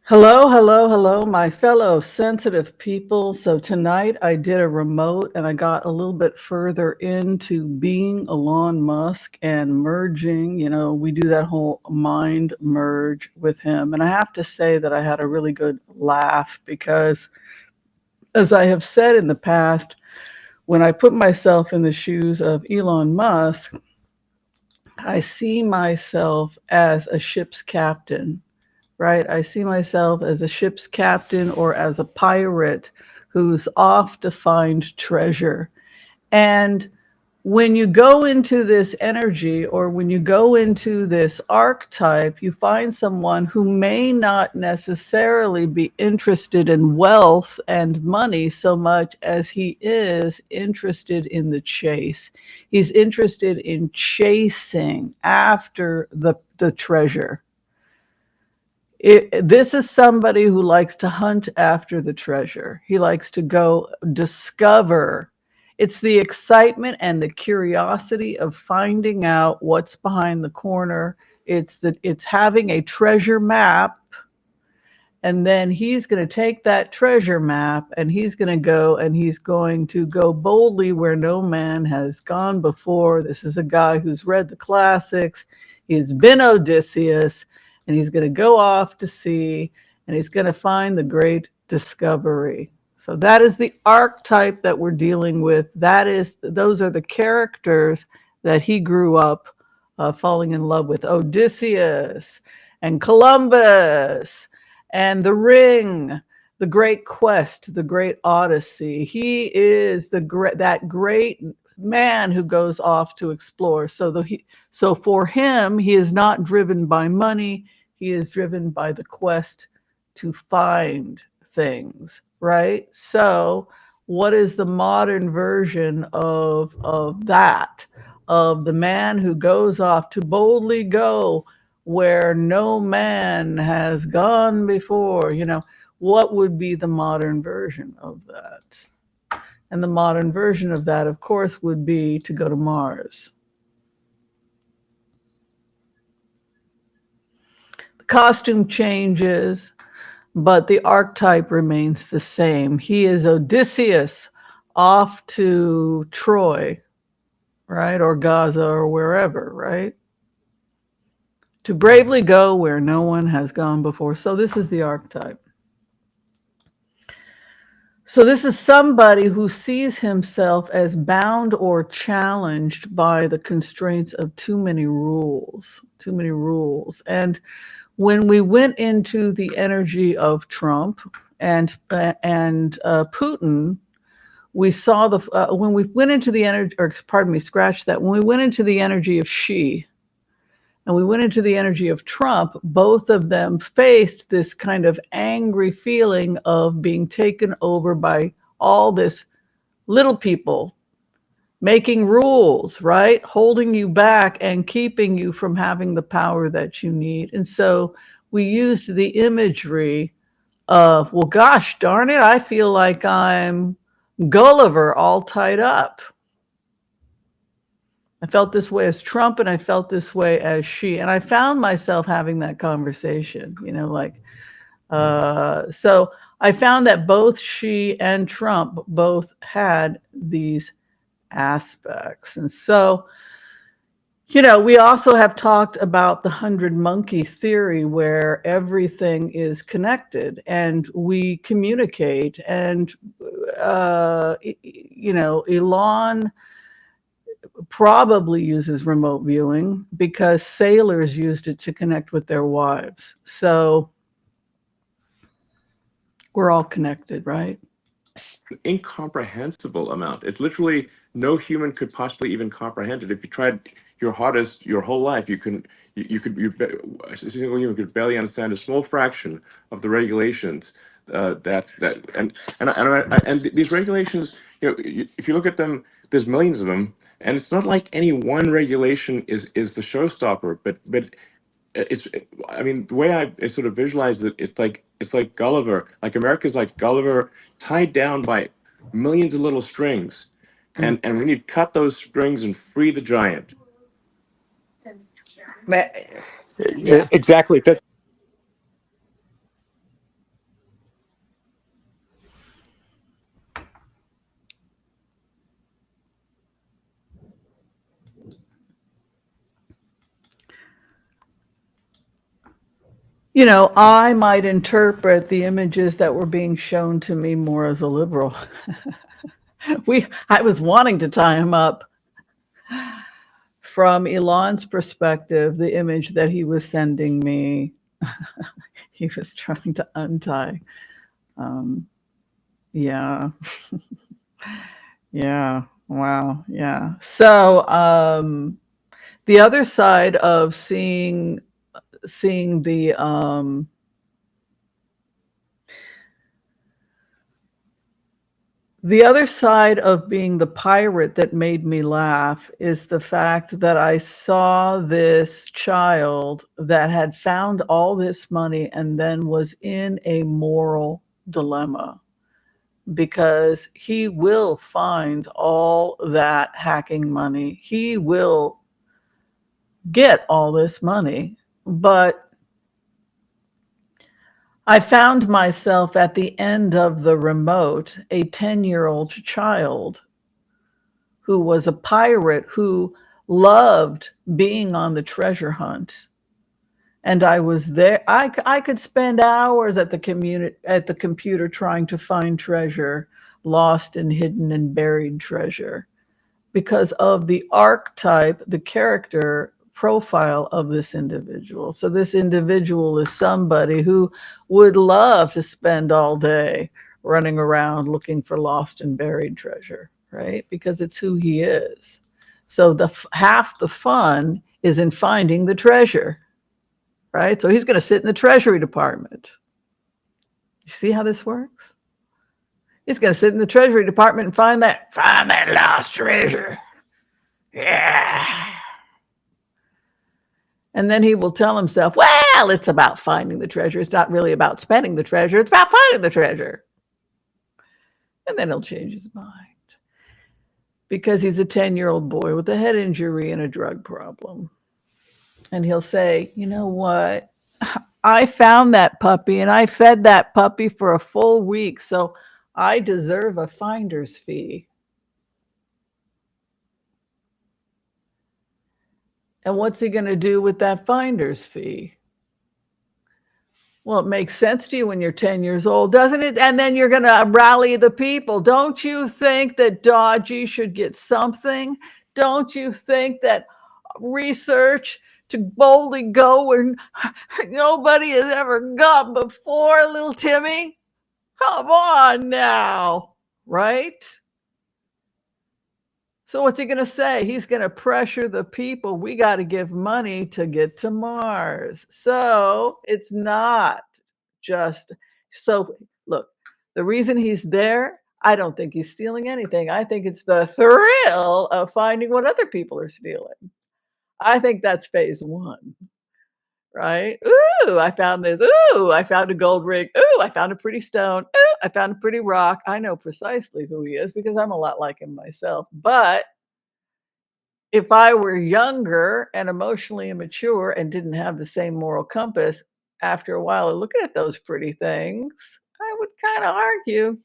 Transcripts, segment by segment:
Hello, hello, hello, my fellow sensitive people. So tonight I did a remote and I got a little bit further into being Elon Musk and merging. We do that whole mind merge with him. And I have to say that I had a really good laugh because, as I have said in the past, when I put myself in the shoes of Elon Musk, I see myself as a ship's captain, right? I see myself as a ship's captain or as a pirate who's off to find treasure. And when you go into this energy or when you go into this archetype, you find someone who may not necessarily be interested in wealth and money so much as he is interested in the chase. He's interested in chasing after the treasure. This is somebody who likes to hunt after the treasure. He likes to go discover. It's the excitement and the curiosity of finding out what's behind the corner. It's having a treasure map, and then he's going to take that treasure map and he's going to go and he's going to go boldly where no man has gone before. This is a guy who's read the classics. He's been Odysseus, and he's going to go off to sea and he's going to find the great discovery. So that is the archetype that we're dealing with. Those are the characters that he grew up falling in love with: Odysseus and Columbus and the Ring, the Great Quest, the Great Odyssey. He is that great man who goes off to explore. So for him, he is not driven by money. He is driven by the quest to find things, right? So what is the modern version of that? Of the man who goes off to boldly go where no man has gone before. What would be the modern version of that? And the modern version of that, of course, would be to go to Mars. The costume changes, but the archetype remains the same. He is Odysseus off to Troy, right? Or Gaza or wherever, right? To bravely go where no one has gone before. So this is the archetype. So this is somebody who sees himself as bound or challenged by the constraints of too many rules, too many rules. And when we went into the energy of Trump and Putin, we saw when we went into the energy, or pardon me, scratch that. When we went into the energy of Xi, and we went into the energy of Trump, both of them faced this kind of angry feeling of being taken over by all this little people making rules, right? Holding you back and keeping you from having the power that you need. And so we used the imagery of, well, gosh darn it, I feel like I'm Gulliver all tied up. I felt this way as Trump and I felt this way as Xi. And I found myself having that conversation, so I found that both Xi and Trump both had these aspects. And so, we also have talked about the 100 monkey theory, where everything is connected and we communicate. And, Elon probably uses remote viewing because sailors used it to connect with their wives. So we're all connected, right? Incomprehensible amount. It's literally no human could possibly even comprehend it. If you tried your hardest your whole life, a single human could barely understand a small fraction of the regulations and these regulations. If you look at them, there's millions of them, and it's not like any one regulation is the showstopper, but it's I mean, the way I sort of visualize it, it's like Gulliver. Like America's like Gulliver, tied down by millions of little strings, and we need to cut those strings and free the giant. Exactly. That's You know, I might interpret the images that were being shown to me more as a liberal. I was wanting to tie him up. From Elon's perspective, the image that he was sending me, he was trying to untie. Um, yeah. Yeah. Wow. Yeah. So the other side of seeing the other side of being the pirate that made me laugh is the fact that I saw this child that had found all this money and then was in a moral dilemma because he will find all that hacking money. He will get all this money. But I found myself at the end of the remote, a 10-year-old child who was a pirate who loved being on the treasure hunt. And I was there. I could spend hours at the computer trying to find treasure, lost and hidden and buried treasure, because of the archetype, the character profile of this individual. So this individual is somebody who would love to spend all day running around looking for lost and buried treasure, right? Because it's who he is. So the half the fun is in finding the treasure, right? So he's going to sit in the Treasury Department. You see how this works? He's going to sit in the Treasury Department and find that lost treasure. Yeah. And then he will tell himself, well, it's about finding the treasure. It's not really about spending the treasure. It's about finding the treasure. And then he'll change his mind because he's a 10-year-old boy with a head injury and a drug problem. And he'll say, you know what? I found that puppy and I fed that puppy for a full week. So I deserve a finder's fee. And what's he going to do with that finder's fee? Well, it makes sense to you when you're 10 years old, doesn't it? And then you're going to rally the people. Don't you think that Dodgy should get something? Don't you think that research to boldly go where nobody has ever gone before, little Timmy? Come on now, right? So what's he going to say? He's going to pressure the people. We got to give money to get to Mars. So it's not just so. Look, the reason he's there, I don't think he's stealing anything. I think it's the thrill of finding what other people are stealing. I think that's phase one, right? Ooh, I found this. Ooh, I found a gold ring. Ooh, I found a pretty stone. Ooh, I found a pretty rock. I know precisely who he is because I'm a lot like him myself. But if I were younger and emotionally immature and didn't have the same moral compass, after a while of looking at those pretty things, I would kind of argue,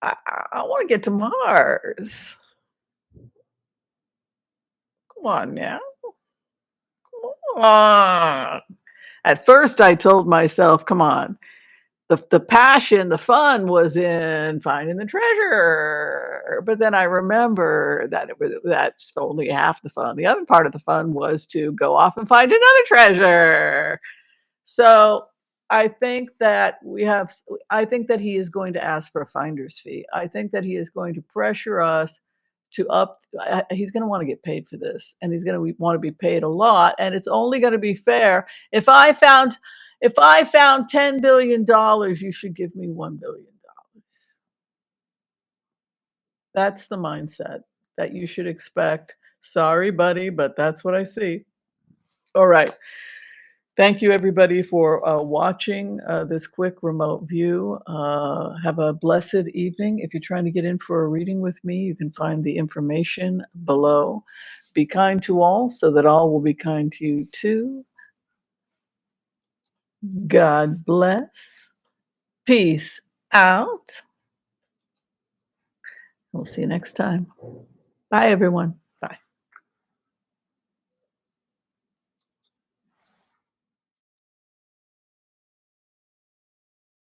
I want to get to Mars. Come on now. Come on. At first, I told myself, come on. The passion, the fun was in finding the treasure. But then I remember that that's only half the fun. The other part of the fun was to go off and find another treasure. So I think that I think that he is going to ask for a finder's fee. I think that he is going to pressure us he's going to want to get paid for this, and he's going to want to be paid a lot. And it's only going to be fair if I found $10 billion, you should give me $1 billion. That's the mindset that you should expect. Sorry, buddy, but that's what I see. All right. Thank you, everybody, for watching this quick remote view. Have a blessed evening. If you're trying to get in for a reading with me, you can find the information below. Be kind to all so that all will be kind to you too. God bless. Peace out. We'll see you next time. Bye, everyone.